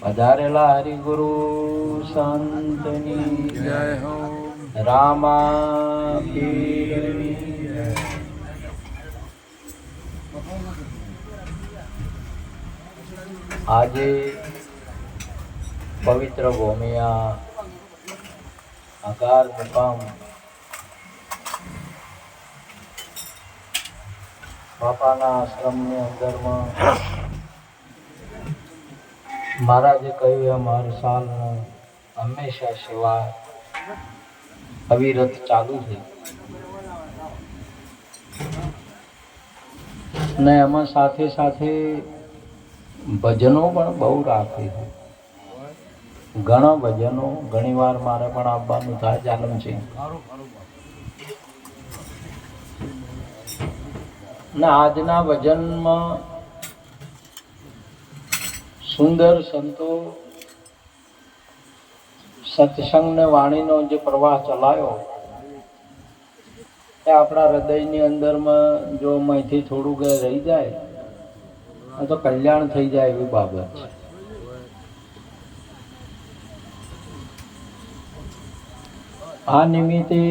પધારેલા હરિગુરુ સંતની જય હો. રામા પીરની જય. આજે પવિત્ર ભૂમિયા અગાર મુકામ બાપાના આશ્રમની અંદરમાં મહારાજે કહ્યું એમ હર સાલ હંમેશા સેવા અવિરત ચાલુ છે ને એમાં સાથે સાથે ભજનો પણ બહુ રાખે છે. ઘણા ભજનો ઘણીવાર મારે પણ આવવાનું થાય ચાલમ છે ને આજના ભજનમાં સુંદર સંતો સત્સંગ ને વાણીનો જે પ્રવાહ ચલાયો એ આપણા હૃદયની અંદરમાં જો અહીંથી થોડું કે રહી જાય તો કલ્યાણ થઈ જાય એવી બાબત છે. આ નિમિત્તે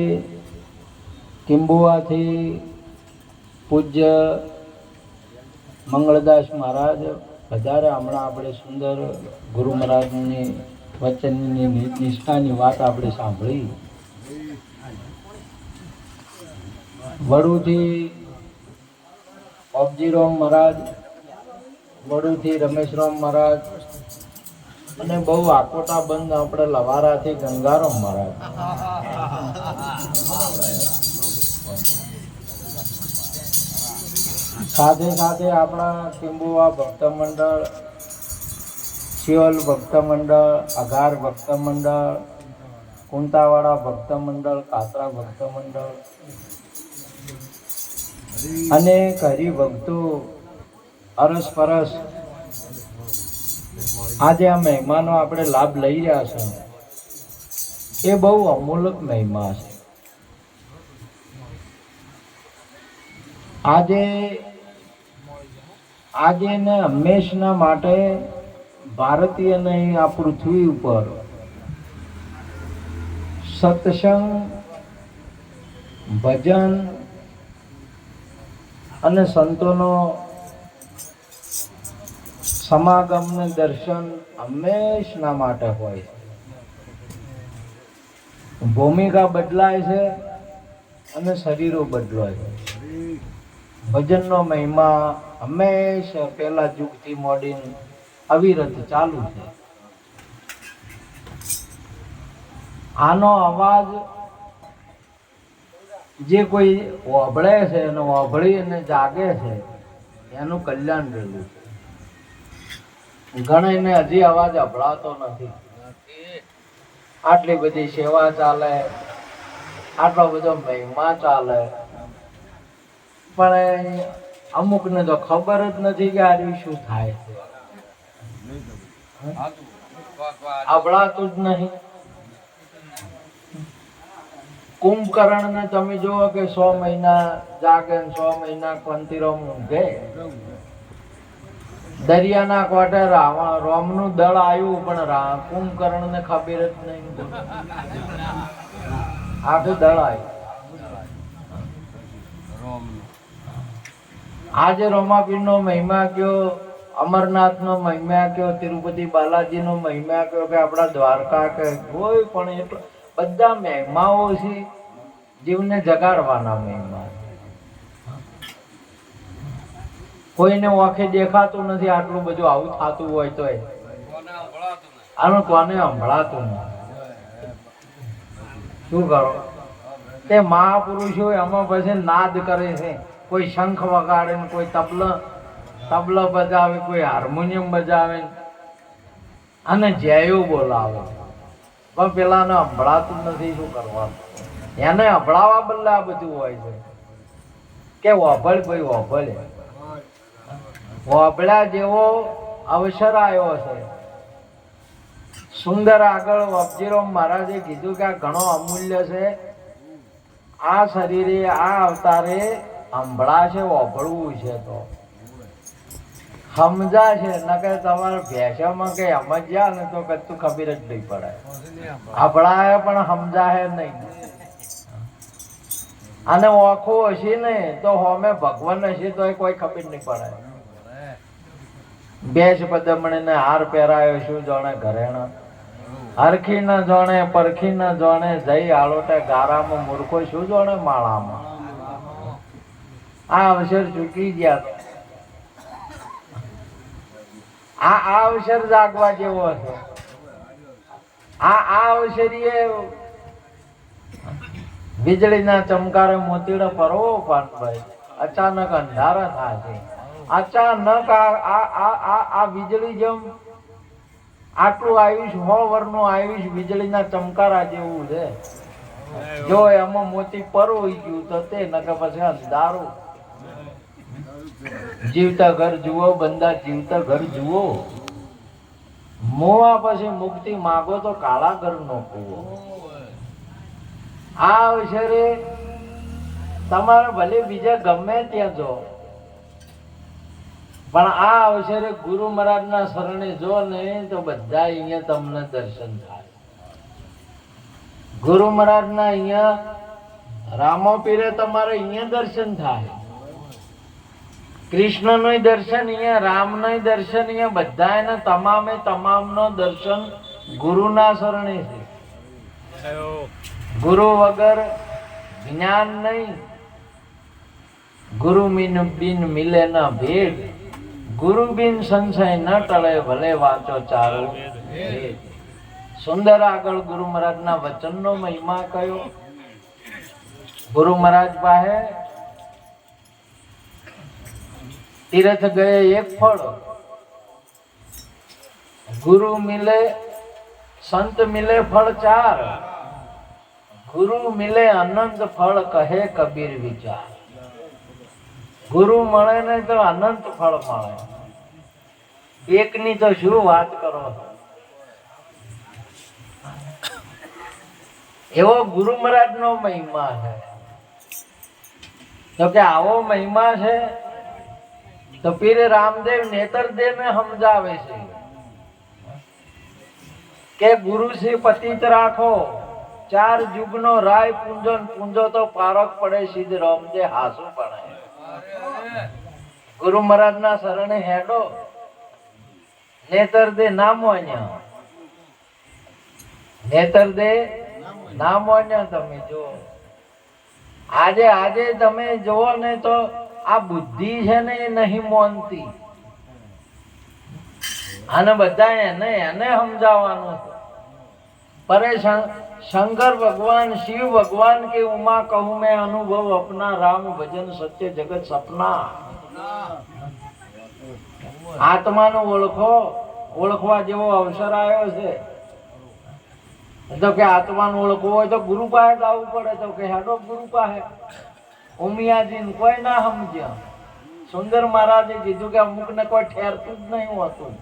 કિંબુઆથી પૂજ્ય મંગળદાસ મહારાજ વધારે હમણાં આપણે સુંદર ગુરુ મહારાજની વચનની નિષ્ઠાની વાત આપણે સાંભળી. વડુથી ઓબજીરામ મહારાજ, વડુથી રમેશરામ મહારાજ અને બહુ આકોટા બંધ આપણે લવારાથી ગંગારામ મહારાજ. સાથે સાથે આપણા કિંબુઆ ભક્ત મંડળ, શિવલ ભક્ત મંડળ, અઘાર ભક્ત મંડળ, કુંતાવાડા ભક્ત મંડળ, કાતરા ભક્ત મંડળ અને હરિભક્તો અરસપરસ આજે આ મહેમાનો આપણે લાભ લઈ રહ્યા છે એ બહુ અમૂલક મહિમા છે. આજે ને હંમેશના માટે ભારતીય નહીં આ પૃથ્વી ઉપર સત્સંગ, ભજન અને સંતોનો સમાગમ ને દર્શન હંમેશના માટે હોય છે. ભૂમિકા બદલાય છે અને શરીરો બદલાય છે. ભજનનો મહિમા હંમેશા પેલા યુગથી મોડીને અવિરત ચાલુ છે. આનો અવાજ જે કોઈ વાભળે છે અને વાભળી અને જાગે છે એનું કલ્યાણ રહેલું છે. ઘણાને હજી અવાજ અભળાતો નથી. આટલી બધી સેવા ચાલે, આટલો બધો મહિમા ચાલે, પણ અમુકને તો ખબર જ નથી કે આ શું થાય છે. અભળાતું જ નહીં. કુંભકર્ણ ને તમે જુઓ કે 100 મહિના જાગે, 100 મહિના કંતિરોમ ઊંઘે. દરિયાના કોઠે રોમનું દળ આવ્યું પણ કુંભકર્ણ ને ખબર જ નહીં. આખું દળ આવ્યું. આજે રોમાપીર નો મહિમા કયો, અમરનાથ નો મહિમા કયો, તિરુપતિ બાલાજી નો મહિમા કયો કે આપણા દ્વારકા કે કોઈ પણ એટલો બધા મહિમાઓ છે જીવને જગાડવાના મહિમા. કોઈને ઓંખે દેખાતું નથી. આટલું બધું આવું થતું હોય તો આનું કોને સંભળાતું નથી. શું કરો તે મહાપુરુષો એમાં પછી નાદ કરે છે. કોઈ શંખ વગાડે ને કોઈ તબલા બજાવે, કોઈ હાર્મોનિયમ બજાવે અને જયો બોલાવે, પણ પેલાને સંભળાતું નથી. શું કરવાનું? એને સંભળાવા બદલે આ બધું હોય છે કે વાભળ ભાઈ વાભળે. વાભળ્યા જેવો અવસર આવ્યો છે. સુંદર આગળ ઓબજીરામ મહારાજે કીધું કે આ ઘણો અમૂલ્ય છે. આ શરીરે, આ અવતારે સંભળાશે, વાભળવું છે તો સમજાશે ન કે તમારે ભેસામાં કઈ સમજ્યા ને તો કશું ખબર જ નહીં પડે. આપણા પણ સમજાય નહીં. અને ઓખું હશે ને તો હોમે ભગવાન હશે તો કોઈ ખબર નહીં પડે. બેસ પદમણી ને હાર પહેરાયો શું જાણે ઘરેણા, હરખી ન જાણે પરખી ન જાણે જઈ આલોટે ગારામાં મૂર્ખો શું જાણે માળામાં. આ અવસર ચૂકી ગયા. આ અવસર જાગવા જેવો છે. આ અવસરીએ વીજળીના ચમકારે મોતીડા પરવો પાનભાઈ અચાનક અંધારા થાય છે. અચાનક આ વીજળી જેમ આટલું આયુષ 100 વર્ષનું આયુષ વીજળીના ચમકારા જેવું છે. જો એમાં મોતી પરવી ગયું તો તે નકર પછી અંધારું. જીવતા ઘર જુઓ બંદા, જીવતા ઘર જુઓ. મોવા પછી મુક્તિ માગો તો કાળા ઘર નો કૂવો. આ અવસરે તમારે ભલે બીજા ગમે ત્યાં જો, પણ આ અવસરે ગુરુ મહારાજ ના શરણે જો ને તો બધા અહીંયા તમને દર્શન થાય. ગુરુ મહારાજ ના અહીંયા રામો પીરે તમારે અહીંયા દર્શન થાય. કૃષ્ણ નું દર્શન અહીંયા, રામ નું દર્શન અહીંયા, બધા તમામે તમામ નો દર્શન ગુરુ ના શરણે છે. ગુરુ વગર જ્ઞાન નહીં. ગુરુ બિન મિલે ના ભેદ, ગુરુ બિન સંશય ન ટળે ભલે વાંચો ચારો વેદ. સુંદર આગળ ગુરુ મહારાજ ના વચન નો મહિમા કયો. ગુરુ મહારાજ પાસે તીર્થ ગયે એક ફળ, ગુરુ મિલે સંત મિલે ફળ 4, ગુરુ મિલે અનંત ફળ કહે કબીર વિચાર. ગુરુ મળે ને તો અનંત ફળ મળે. એકની તો શું વાત કરો. એવો ગુરુ મહારાજ નો મહિમા છે. તો કે આવો મહિમા છે તો પીર રામદેવ નેતરદેવ ને સમજાવે છે કે ગુરુ થી પતિત રાખો, 4 યુગનો રાય પૂંજો તો પારક પડે સિદ્ધ રામદે હાસુ પડે. ગુરુ મહારાજ ના શરણે હેડો, નેતર દે ના મોન્યા, નેતર દે ના મોન્યા. તમે જો આજે તમે જોવો ને તો આ બુદ્ધિ છે ને એ નહીં મોનતી. આને બધા એને સમજાવવાનું છે. પરેશાન शंकर भगवान शिव भगवान के उमा कहूं मैं अनुभव अपना, राम भजन सत्य जगत सपना. आत्मा नो ओळखो, ओळखवा जेवो अवसर आयो छे. तो के आत्मा नो ओळखવો હોય તો ગુરુ પાસે જવું પડે. તો કે હેડો ગુરુ પાસે. ઉમિયાજી ને કોઈ ના સમજ્યા. સુંદર મહારાજે કીધું કે અમુક ને કોઈ ઠેરતું જ નહીં હોતું.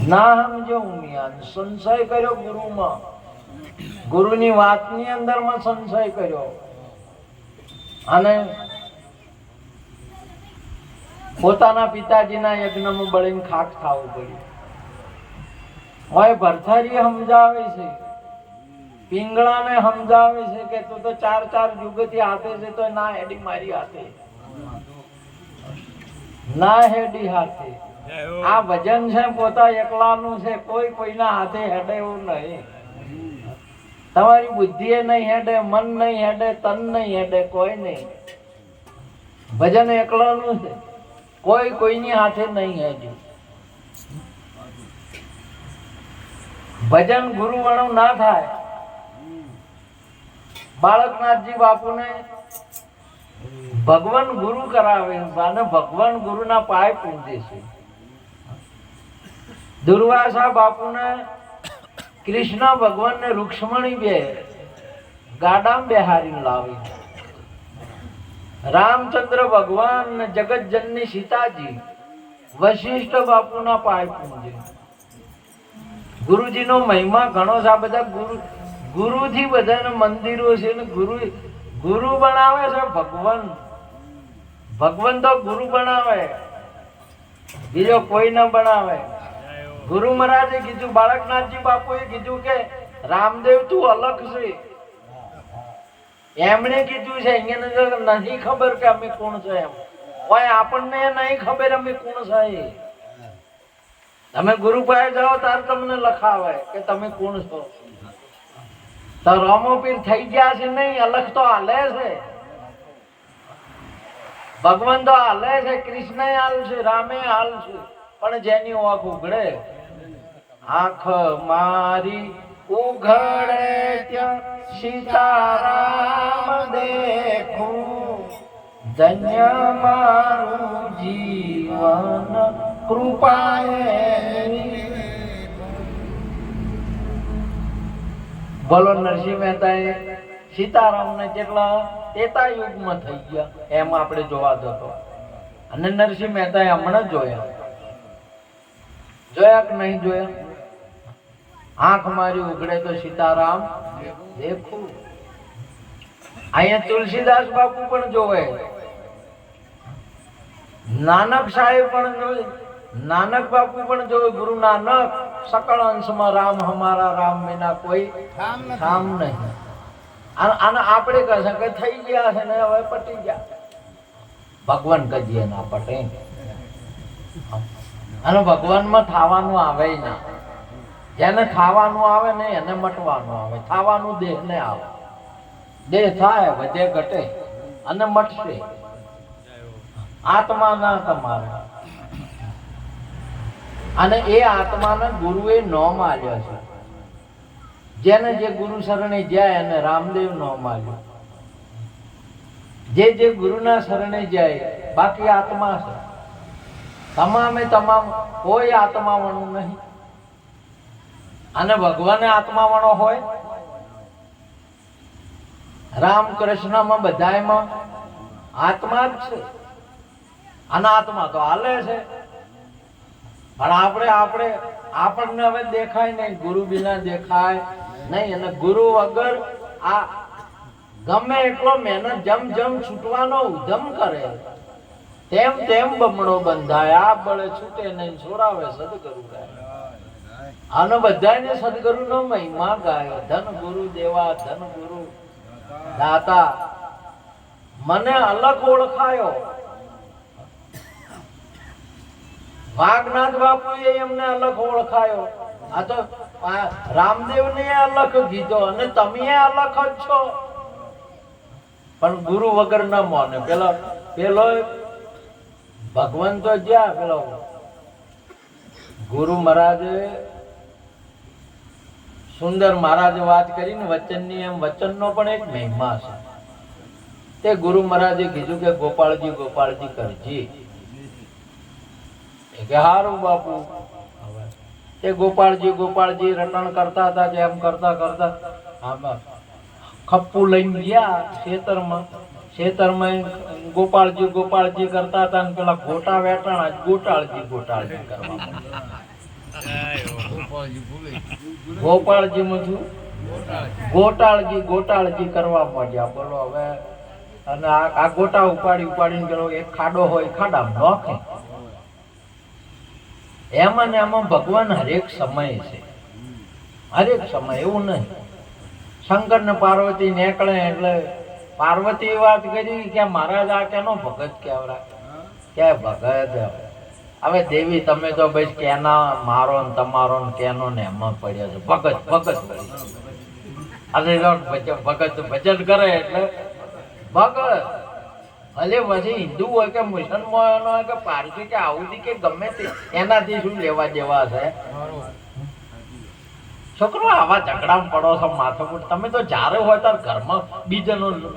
ના સમજો ઉમિયા, સંશય કર્યો ગુરુમાં, ગુરુની વાતની અંદરમાં સંશય કર્યો અને પોતાના પિતાજીના યજ્ઞમાં બળીને ખાક ખાવું પડ્યું. હવે ભરથારી સમજાવે છે, પિંગળાને સમજાવે છે કે તું તો 4 યુગથી હાથે છે તો ના હેડી મારી હાથે, ના હેડી હાથે. આ ભજન છે પોતા એકલાનું છે, કોઈ કોઈના હાથે હેડે એવું નહીં. તમારી બુદ્ધિ એ નહીં હેડે, મન નહીં હેડે, તન નહીં હેડે, કોઈ નહીં. ભજન એકલાનું છે, કોઈ કોઈની હાથે નહીં હેડે. ભજન ગુરુ વણું ના થાય. બાળકનાથજી બાપુને ભગવાન ગુરુ કરાવે અને ભગવાન ગુરુના પાય પૂજે છે. દુર્વાસા બાપુને કૃષ્ણ ભગવાન ને રૂક્ષ્મણી બે ગાડામ બેહારી લાવી. રામચંદ્ર ભગવાન ને જગત જનની સીતાજી વશિષ્ઠ બાપુના પાય પૂજે. ગુરુજી નો મહિમા ઘણો છે. આ બધા ગુરુ થી બધા મંદિરો છે ને ગુરુ બનાવે છે ભગવાન. ભગવાન તો ગુરુ બનાવે. બીજો કોઈ ન બનાવે. ગુરુ મહારાજે કીધું, બાળકનાથજી બાપુએ કીધું કે રામદેવ તું અલગ છે. એમણે કીધું છે અહીંયા નથી ખબર કે અમે કોણ છે એમ. કોઈ આપણને નહીં ખબર અમે કોણ છે. તમે ગુરુ પાસે જાઓ ત્યારે તમને લખાવે કે તમે કોણ છો. તો રામોપીર થઈ ગયા છે નહીં, અલગ તો હાલે છે. ભગવાન તો હાલે છે, કૃષ્ણ હાલ છે, રામે હાલ છે. પણ જેની આંખ ઉઘડે, આંખ મારી ઉઘડે ત્યાં સીતારામ દેખું, ધન્ય મારું જીવન કૃપાએ. બોલો નરસિંહ મહેતાએ સીતારામને કેટલા 33 યુગમાં થઈ ગયા એમ આપણે જોવા જતો. અને નરસિંહ મહેતાએ હમણાં જોયા કે નહીં જોયા? આંખ મારી ઉઘડે તો સીતારામ દેખું. અહીંયા તુલસીદાસ બાપુ પણ જોવે, નાનક સાહેબ પણ જોવે, નાનક બાપુ પણ જોવે. ગુરુ નાનક સકળ અંશમાં રામ હમારા, રામ વિના કોઈ કામ નહીં. આને આપણે કહે કે થઈ ગયા છે ને હવે પટી ગયા. ભગવાન કહીએ ના પટે. અને ભગવાનમાં થવાનું આવે ના. જેને ખાવાનું આવે ને એને મટવાનું આવે. ખાવાનું દેહ ને આવે. દેહ થાય, વધે ઘટે અને મટશે. આત્મા ના તમારે. અને એ આત્માને ગુરુએ નોમ આલ્યો છે. જેને જે ગુરુ શરણે જાય એને રામદેવ નોમ આલ્યો. જે ગુરુના શરણે જાય, બાકી આત્મા છે. તમામે તમામ કોઈ આત્માવાળું નહીં. અને ભગવાને આત્માવાળો હોય. રામ કૃષ્ણમાં બધાયમાં આત્મા જ છે. અનાત્મા તો હાલે છે. પણ આપણને હવે દેખાય નહીં. ગુરુ બિના દેખાય નહીં. અને ગુરુ વગર આ ગમે એટલો મહેનત જમ છૂટવાનો ઉધમ કરે તેમ બમણો બંધાય. આ બળે છૂટે નહીં, છોડાવે સદગુરુ ગાય. આનો બધાને સદગુરુ નો મહિમા ગાયો. ધન ગુરુ દેવા, ધન ગુરુ દાતા. મને અલગ ઓળખાયો. વાઘનાથ બાપુએ એમને અલગ ઓળખાયો. આ તો રામદેવ ને અલગ કીધો અને તમે અલગ જ છો. પણ ગુરુ વગર ન માને. પેલો ભગવાન તો જ્યાં પેલો ગુરુ મહારાજે સુંદર મહારાજે વાત કરીને વચનની, એમ વચનનો પણ એક મહિમા છે. તે ગુરુ મહારાજે કીધું કે ગોપાળજી કરજી. કે હારું બાપુ. તે ગોપાળજી રટણ કરતા હતા. કે એમ કરતા આમાં ખપ્પુ લઈને ગયા ખેતરમાં ગોપાળજી કરતા હતા. ને પેલા ગોટા વેટાણા ગોટાળજી કરવા ગોપાળજી માંથી ગોટાળજી કરવા માંડ્યા. બોલો હવે. અને આ ગોટા ઉપાડીને પેલો એક ખાડો હોય, ખાડામાં નોખે. એમાં ને એમાં ભગવાન હરેક સમય છે. હરેક સમય એવું નહીં. શંકર ને પાર્વતી નીકળે એટલે પાર્વતી વાત કરી કે મહારાજ આ કેનો ભગત કેવરા. કે ભગત હવે દેવી તમે તો ભાઈ કેના મારો ને તમારો ને કેનો ને એમાં પડ્યો છે. ભગત ભગત ભજન કરે એટલે ભગત. ભલે પછી હિન્દુ હોય કે મુસલમાન હોય કે પારસી કે આવું કે ગમે તે, એનાથી શું લેવા દેવા છે? છોકરો આવા ઝઘડામાં પડો છો, માથાકૂટ. તમે તો જ્યારે હોય ત્યારે ઘરમાં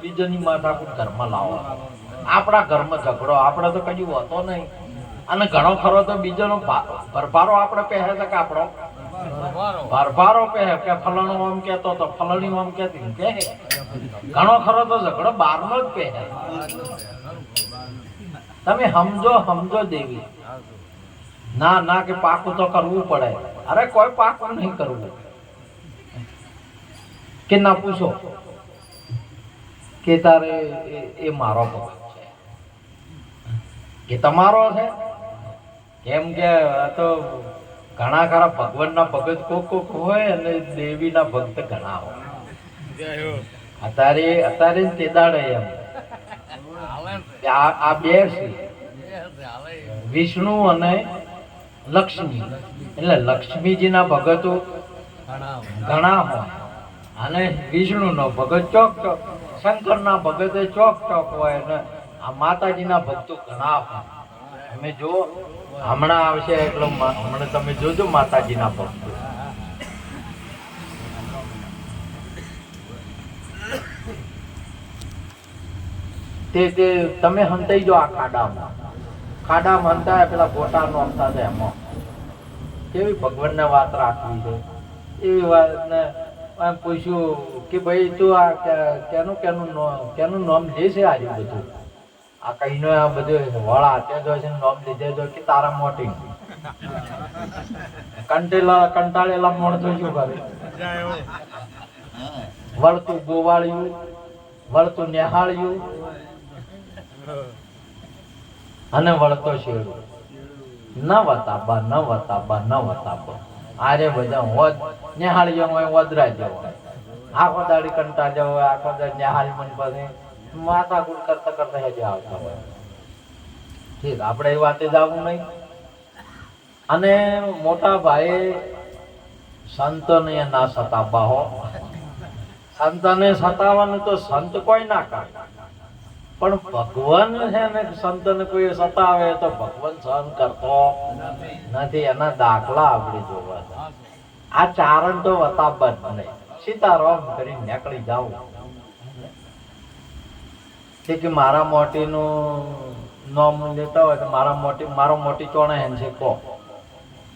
બીજાની માથાકૂટ ઘરમાં લાવો. આપણા ઘરમાં ઝઘડો આપણે તો કદી હોતો નહીં. અને ઘણો ખરો તો બીજાનો ભરભારો આપણે પહેરે છે કે આપણો ભરભારો પહેરે કે ફલાણો આમ કહેતો તો ફલાણી આમ કહેતી કહે. ઘણો ખરો તો ઝઘડો બહારનો જ પહેરે. તમે સમજો દેવી. ના કે પાકું તો કરવું પડે. અરે કોઈ પાકું નહીં કરવું. કે ના પૂછો કે તારે એ મારો ભગત છે કે તમારો છે. કેમ કે આ તો ઘણા ખરા ભગવાનના ભગત કોક હોય અને દેવીના ભક્ત ઘણા હોય. અત્યારે તે દાડે એમ આ બે છે વિષ્ણુ અને લક્ષ્મી. એટલે લક્ષ્મીજીના ભગતો ઘણા હોય અને વિષ્ણુનો ભગત ચોક શંકરના ભગતે ચોક હોય અને આ માતાજીના ભક્તો ઘણા હોય. તમે જો હમણાં આવશે એટલે હમણાં તમે જોજો માતાજીના ભક્તો. તે તમે હંતાઈ જો આ ખાડામાં હંતાય પેલા ગોટા નો હંતા છે એમાં કેવી ભગવાનને વાત રાખવી છે એવી વાતને પૂછ્યું કે ભાઈ તું આ કેનું નામ લે છે આજે બધું આ કહીનો આ બધું વળા હાથે જો છે નામ લીધે જો કે તારા મોટી કંટાળેલા માણસો શું કરે વળતું ગોવાળ્યું વળતું નિહાળ્યું અને વળતો શેડું ન વતાબા આરે બધા હોદ નિહાળ્યો હોય વદરા જવો આખો દાડી કંટાળ જવો હોય આખો દાડી નિહાળી મન પાસે માથાકૂટ કરતા હેજે આવતા હોય. ઠીક આપણે એ વાતે જવું નહીં. અને મોટા ભાઈ સંતને ના સતાવવા હો. સંતને સતાવવાનું તો સંત કોઈ ના કરે પણ ભગવાન છે ને સંતને કોઈ સતાવે તો ભગવાન સહન કરતો નથી. એના દાખલા આપણે જોવા. આ ચારણ તો વતાવવા જ નહીં. સીતારામ કરીને નીકળી જાવું કે મારા મોટીનું નામ લેતા હોય તો મારો મોટી ચોણે હેન છે કહો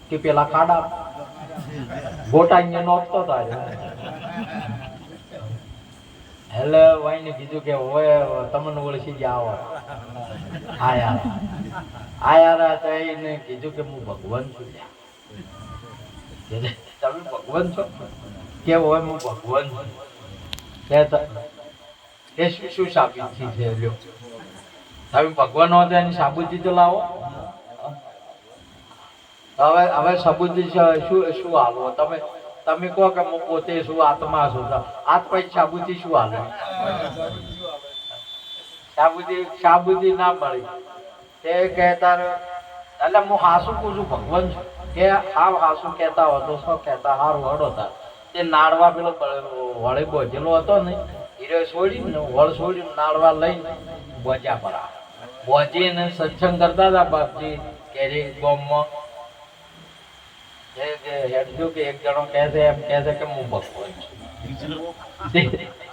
કે પેલા ખાડા ગોટા અહીંયા નોખતો થાય. એટલે વાઈને કીધું કે હોય તમને ઓળખી જાવ આયા તો એને કીધું કે હું ભગવાન છું. તમે ભગવાન છો કે હોય હું ભગવાન છું એ શું સાબિતી છે લ્યો. તમે ભગવાન હો તો એની સાબુતી તો લાવો. હવે સાબુતી શું હાલવો તમે કહો કે હું પોતે શું આત્મા છું આત્મા સાબુતી શું હાલે સાબુતી ના મળી તે કહેતા એટલે હું હાસુ પૂછું ભગવાન છું કે હાવ હાસુ કહેતા હતો શું કહેતા હારું વડો હતા તે નાડવા પેલો વળે બોજેલો હતો ને હીરો છોડીને વળ છોડીને નાડવા લઈને બોજા પર બોજીને સત્સંગ કરતા હતા બાપજી કેરી ગામમાં. હેડજો કે એક જણો કહે છે એમ કહે છે કે હું ભગવાન છું.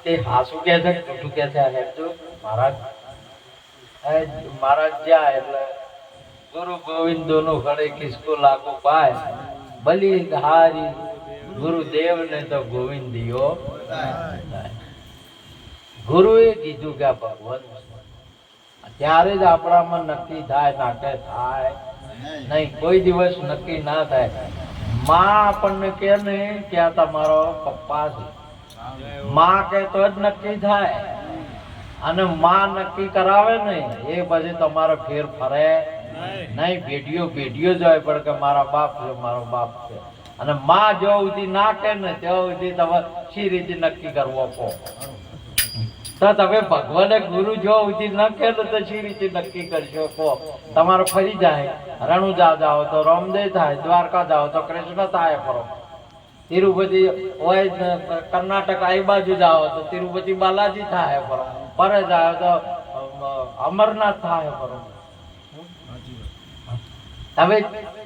તે હાસુ કહે છે જૂઠું કહે છે હેડજો મહારાજ જ્યાં એટલે ગુરુ ગોવિંદો નું ઘડે કિસકો લાગુ પાય ભલી હારી ગુરુદેવ ને તો ગોવિંદીઓ. ગુરુએ કીધું કે આ ભગવાન ત્યારે જ આપણામાં નક્કી થાય નાટે થાય નહીં. કોઈ દિવસ નક્કી ના થાય. માં આપણને કે નહીં કે આ તમારો પપ્પા છે. માં કે તો જ નક્કી થાય અને માં નક્કી કરાવે નહીં એ પછી તમારો ફેર ફરે નહીં. ભેડિયો જાય પણ કે મારા બાપ છે મારો બાપ છે. અને માં જો સુધી ના કે ને ત્યાં સુધી તમારે શી રીતે નક્કી કરવો કહો. તો તમે ભગવાને ગુરુ જો સુધી ન કે તો શી રીતે નક્કી કરશો કહો. તમારો ફરી જાય રણુજા જાઓ તો રામદેવ થાય, દ્વારકા જાઓ તો કૃષ્ણ થાય ફરો, તિરુપતિ હોય કર્ણાટક આ બાજુ જાઓ તો તિરુપતિ બાલાજી થાય ફરો, પરે જાઓ તો અમરનાથ થાય ફરો.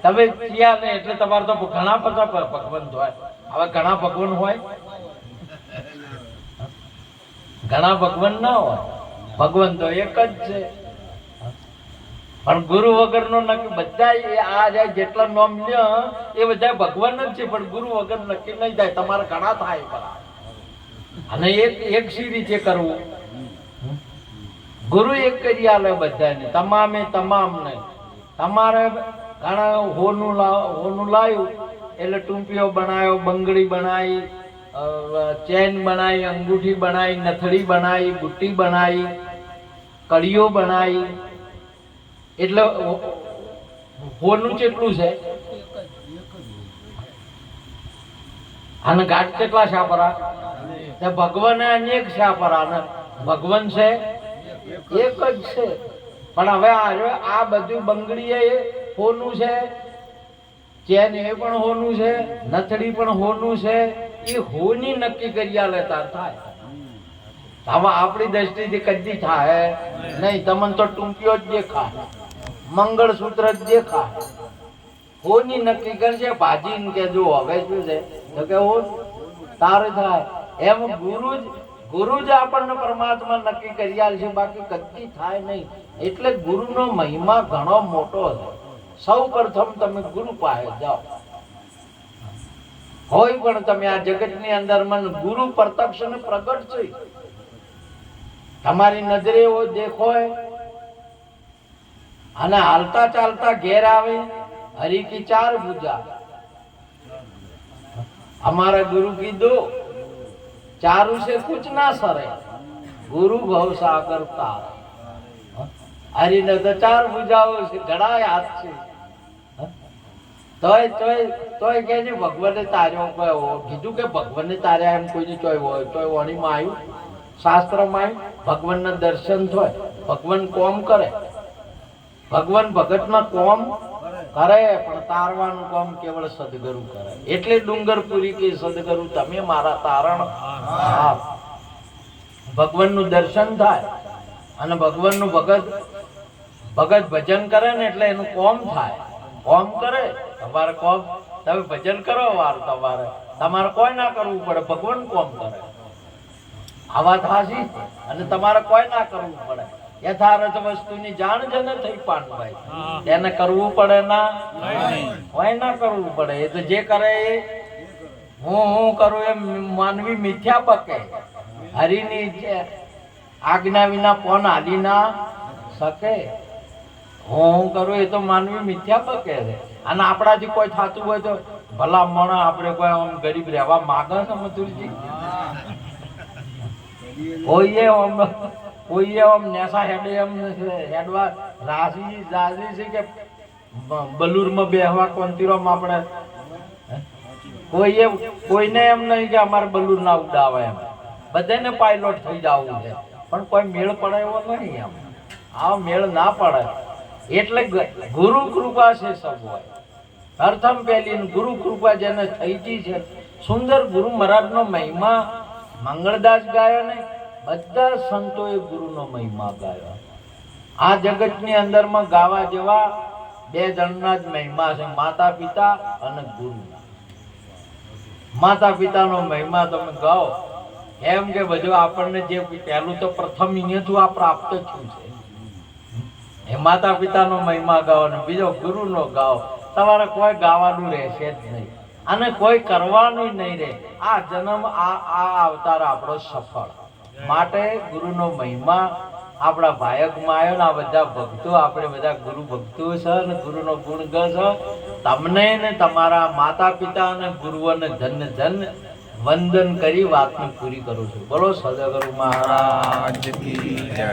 તમે ક્યાં ને એટલે તમારે તો ઘણા બધા ભગવાન હોય. હવે ઘણા ભગવાન હોય ઘણા ભગવાન ના હોય. ભગવાન તો એક જ છે પણ ગુરુ વગર નો નક્કી. બધા આ જેટલા નામ લ્યો એ બધા ભગવાન જ છે પણ ગુરુ વગર નક્કી નહીં થાય. તમારે ઘણા થાય અને એક સી રીતે કરવું. ગુરુ એક કરી આલે બધાને તમામે તમામ ને. તમારે ઘણા હોનું લાવ્યું એટલે ટૂંપીઓ બનાવ્યો, બંગડી બનાવી, ચેન બનાવી, અંગૂઠી બનાવી, નથડી બનાવી, બુટ્ટી બનાવી, કડીઓ બનાવી. એટલે હોનું કેટલું છે? અને ઘાટ કેટલા શાપરા? તે ભગવાન અનેક શાપરા ને ભગવાન છે એક જ છે. પણ હવે આ બધું બંગડી એ હોનું છે, ચેન એ પણ હોનું છે, નથડી પણ હોનું છે. એ હોની નક્કી કર્યા લેતા થાય. હવે આપણી દ્રષ્ટિથી કદી થાય નહીં. તમને તો ટૂંકીઓ જ દેખાય, મંગળસૂત્ર જ દેખાય. હોની નક્કી કરશે ભાજી કે જો હવે શું છે તો કે હો તારે થાય. એમ ગુરુ જ આપણને પરમાત્મા નક્કી કરી આલે છે, બાકી કદી થાય નહીં. એટલે ગુરુનો મહિમા ઘણો મોટો છે. સૌ પ્રથમ તમે ગુરુ પાસે જાઓ. હોય પણ તમે આ જગતની અંદર મન ગુરુ પ્રત્યક્ષ ને પ્રગટ છે. તમારી નજરે એવો દેખો અને હાલતા ચાલતા ઘેર આવે. हरि की 4 भुजा, हमारा गुरु की 2, चारों से कुछ ना सरे, गुरु भव सागर तार. हरि ने तो 4 भुजाओं से गड़ा हाथ से. तोय के जी भगवान तार्यो कीधु के भगवान तार्या एम कोई चोय होय तोय वाणी में आयु शास्त्र में आयु. भगवान ना दर्शन थोय. भगवान कोम करे. भगवान भगत में कोम કરે પણ તારવાનું કામ કેવળ સદગુરુ કરે. એટલે ડુંગરપુરી કે સદગુરુ તમે મારા તારણ આપ. ભગવાનનું દર્શન થાય અને ભગવાનનું ભગત ભજન કરે ને એટલે એનું કોમ થાય. કોમ કરે તમારે કોમ તમે ભજન કરો વાર તમારે કોઈ ના કરવું પડે. ભગવાન કોમ કરે. આ વાત હાચી. અને તમારે કોઈ ના કરવું પડે. યથાર્થ વસ્તુની જાણ જ ન થઈ પાનભાઈ. એને કરવું પડે ના હોય ના કરવું પડે. એ તો જે કરે એ હું કરું એમ માનવી મિથ્યા પકે. હરિની આજ્ઞા વિના કોણ હાલી ના શકે. હું કરું એ તો માનવી મિથ્યા પકે છે. અને આપણાથી કોઈ થતું હોય તો ભલા મણ આપણે કોઈ આમ ગરીબ રહેવા માગે છે મથુરજી. કોઈએ આમ નેસા હેડે એમ હેડવા રાજી છે કે બલુરમાં બેહવા કોંતીરોમાં આપણે કોઈને એમ નહીં કે અમારે બલુર ના ઉડાવે એમ. બધાને પાયલોટ થઈ જવું છે પણ કોઈ મેળ પડે એવો નહીં. એમ આ મેળ ના પડે. એટલે ગુરુ કૃપા છે સબ હોય. પ્રથમ પહેલી ગુરુ કૃપા જેને થઈ ગઈ છે. સુંદર ગુરુ મહારાજનો મહિમા મંગળદાસ ગાયો ને બધા સંતોએ ગુરુનો મહિમા ગાયો. આ જગતની અંદરમાં ગાવા જેવા 2 જણના જ મહિમા છે, માતા પિતા અને ગુરુના. માતા પિતાનો મહિમા તમે ગાઓ એમ કે બધું આપણને જે પહેલું તો પ્રથમ અહીંયાથી આ પ્રાપ્ત થયું છે. એ માતા પિતાનો મહિમા ગાઓ અને બીજો ગુરુનો ગાઓ. તમારે કોઈ ગાવાનું રહેશે જ નહીં અને કોઈ કરવાનું નહીં રહે. આ જન્મ આ અવતાર આપણો સફળ. માટે ગુરુનો મહિમા આપણા ભાયકમાં આવ્યો ને આ બધા ભક્તો આપણે બધા ગુરુ ભક્તો છે ને ગુરુનો ગુણ ગ છે. તમને ને તમારા માતા પિતા અને ગુરુઓને ધન્ય ધન્ય વંદન કરી વાતને પૂરી કરું છું. બોલો સદગુરુ મહારાજ કી જય.